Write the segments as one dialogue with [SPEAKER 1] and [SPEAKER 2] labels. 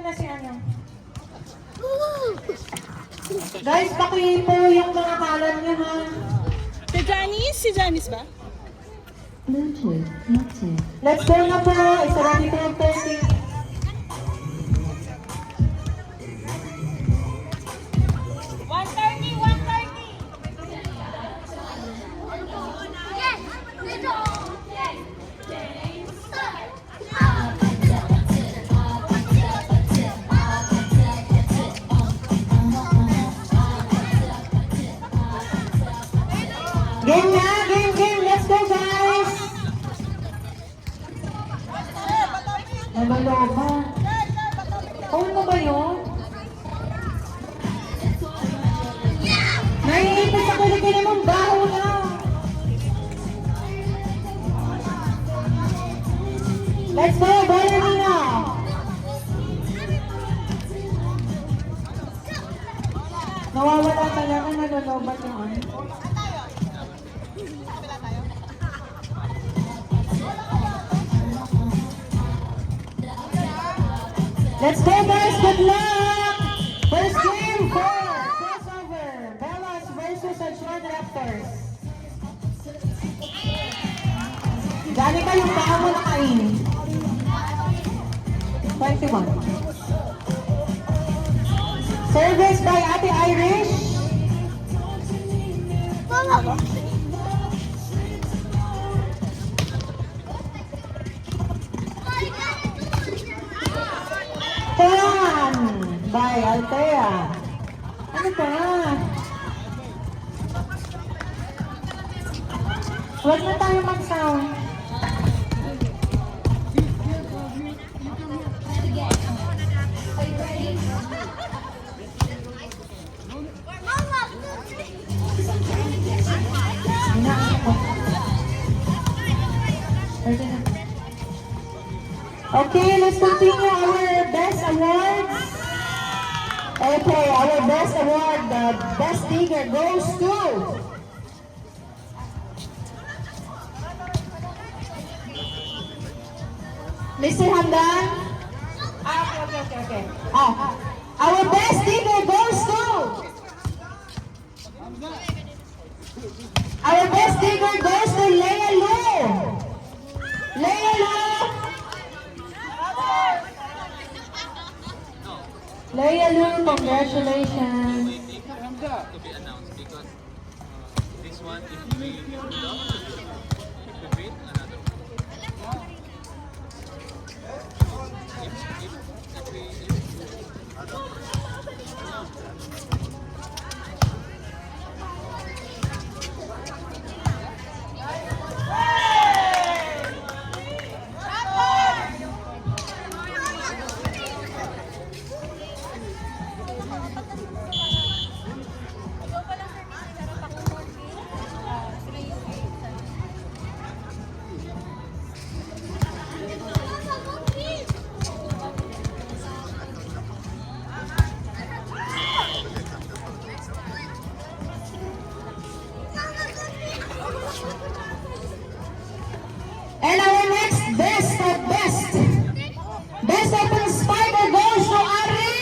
[SPEAKER 1] muna si ano. Guys, pakihin po yung mga kalan niyo ha.
[SPEAKER 2] Si Janice? Si Janice ba?
[SPEAKER 3] Bluetooth active.
[SPEAKER 1] Let's go na po. Isa lang dito yung 30. Game na! Game! Let's go guys! Naloloba. Paul mo ba yun? Naiipit sa kilikili mong baho na! Let's go! Bola nina! Nawawala talaga, nalolobat yung ano. Let's go guys, good luck! First game for crossover. Bellas versus Adjuan Raptors. Dali kayong baka mo nakain. 21. Service by Ate Irish.
[SPEAKER 2] Mama ko.
[SPEAKER 1] Tan by Altea. Ano ba? Huwag na tayo mag-sound. Okay, let's continue our best awards. Okay, our best award, the best digger goes to Mr. Hamdan. Okay. Our best digger goes to Leia Lu. Leia Lu. Leia Lu, congratulations.
[SPEAKER 4] To be announced because this one, if we lost, it could win another one. If we
[SPEAKER 1] And our next best open spider goes to Arich!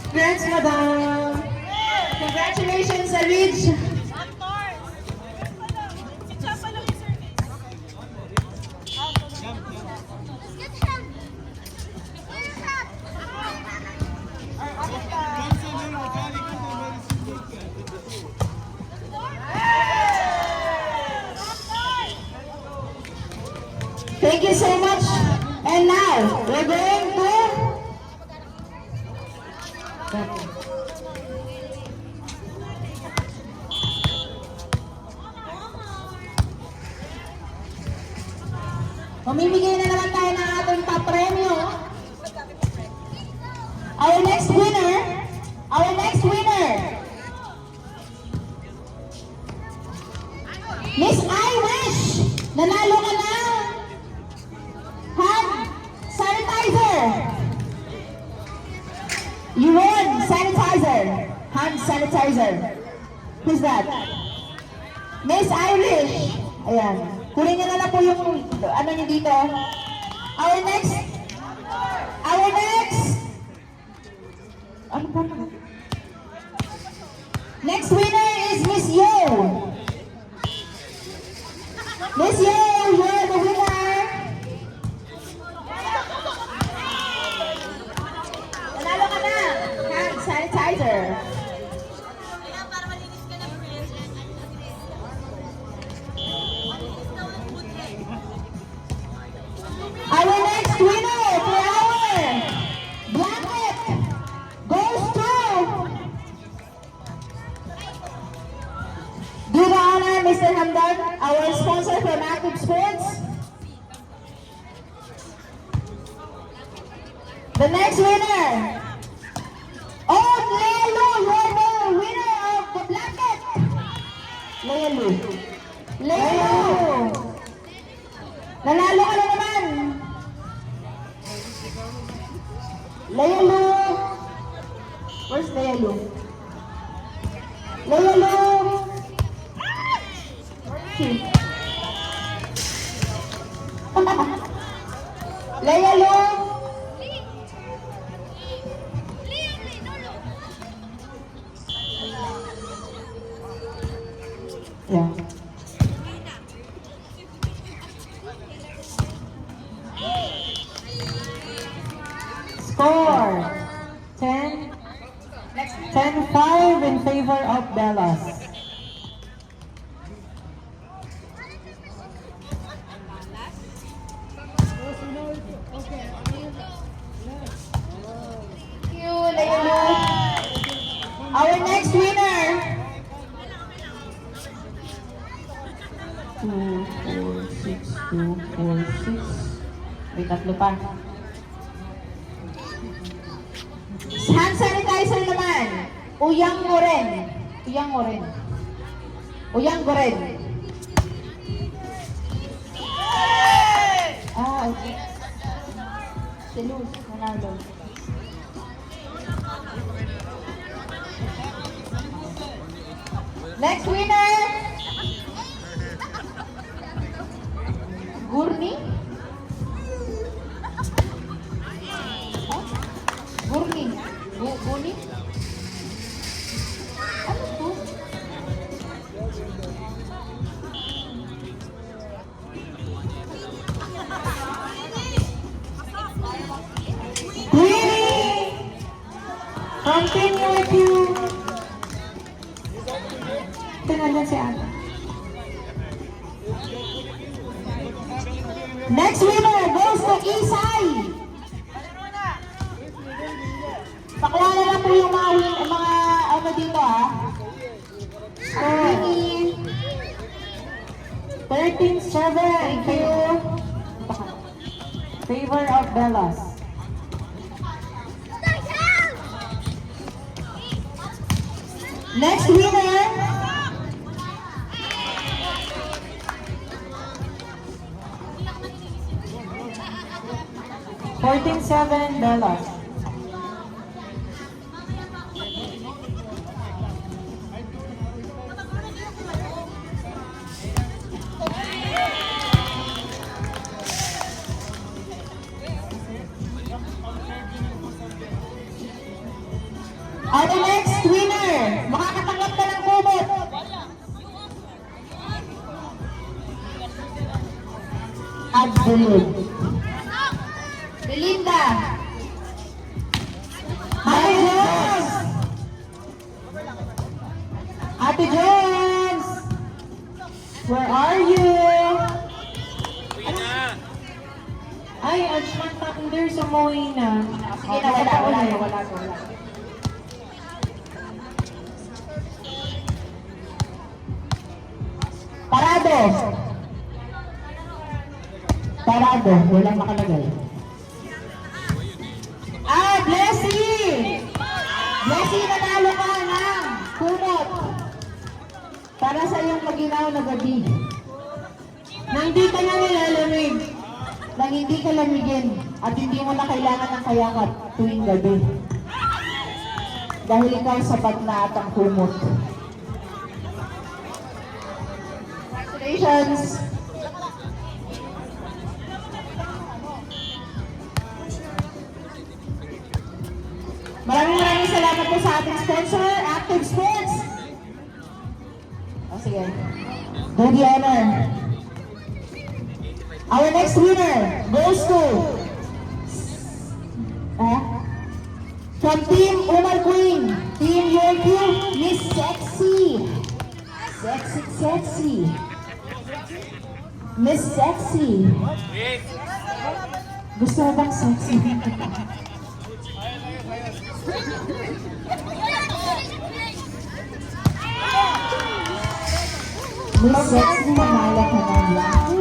[SPEAKER 1] Congrats, madam! Congratulations, Arich! Thank you so much. And now, we're going to... Mamimigay na naman tayo ng ating pa-premyo. Our next winner, Miss Irish, nanalo ka na hand sanitizer. You won sanitizer, hand sanitizer. Who's that? Miss Irish. Ayan. Kunin niyo na lang po yung ano niyo dito. Our next. Ano ba? Next winner is Miss Yo. Miss Yo, you're the winner. Nanalo ka na. Hand sanitizer. Our next winner for our blanket goes to do the honor, Mr. Hamdan, our sponsor from Active Sports. The next winner. Oh, Lelo, you're the winner of the blanket. Lelo. Nanalo ka na naman. Lelo. Where's Lelo? Lelo. Lelo. Yeah. Score 10-5 in favor of Bellas. Thank you, Lelo. Our next winner. 2, 4, 6, 2, 4, 6. May tatlo pa. Hand sanitizer naman. Uyang Goren. Ah, okay. Si Luz, nanalo. Next winner. Gurni? Gurni? Ano to? Queenie! Continue with you. Tinanong si Ana. Next winner goes to Isay. Pakilala na lang po yung mga ano dito Queenie. 13-7. Thank you. Favor of Bellas. Next winner. $14-7 Bellas. Our next winner, makakatanggap ka ng kumot. Abdulud. Belinda. Ate Jones. Ate Jones. Where are you? Ay, there's a Moina. Sige na, wala. Parado, walang makalagay. Blessy! Blessy, nanalo ka ng kumot para sa iyong maginaw na gabi. Na hindi ka na nilalamig, nang hindi ka lamigin, at hindi mo na kailangan ng kayakap tuwing gabi. Dahil ikaw sapat na at ang kumot. Congratulations! Maraming salamat po sa ating sponsor, Active Sports. O sige. Do the honor. Our next winner goes to from Team Umar Queen, Team UQ, Miss Sexy. Sexy. Miss Sexy. Gusto mo bang sexy? Miss Sexy, mahala ka na lang.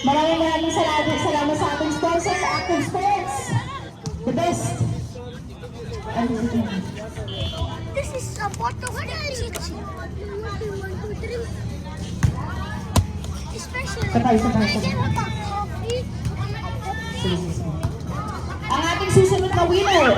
[SPEAKER 1] Maraming salamat sa ating sponsor sa Active Sports. The best.
[SPEAKER 5] This is a bottle of chichi. 1, 2, 3. Especially.
[SPEAKER 1] Sabay.
[SPEAKER 5] I give a coffee.
[SPEAKER 1] Sige. Ang ating susunod na winner.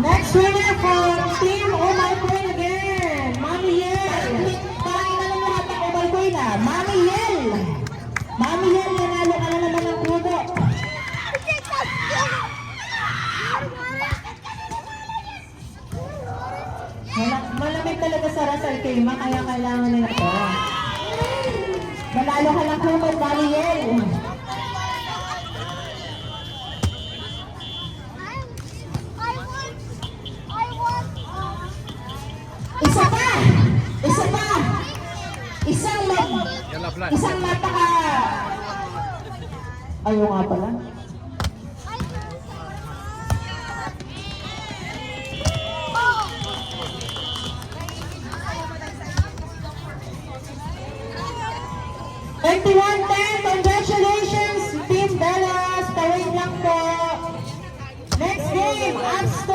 [SPEAKER 1] Next winner from Team Umay Queen again. Mami Yel. Parang na lahat ng Umay Queen na. Mami Yel. Mami Yel, nanalo ka na naman ng kubo. Malamig talaga sa Rasal Kema, kaya kailangan nila ito. Manalo ka ng kubo, Mami Yel. Isa pa! Isang napaka... Ayaw nga pala. Congratulations, Team Dallas! Tawid lang po. Next game, Absco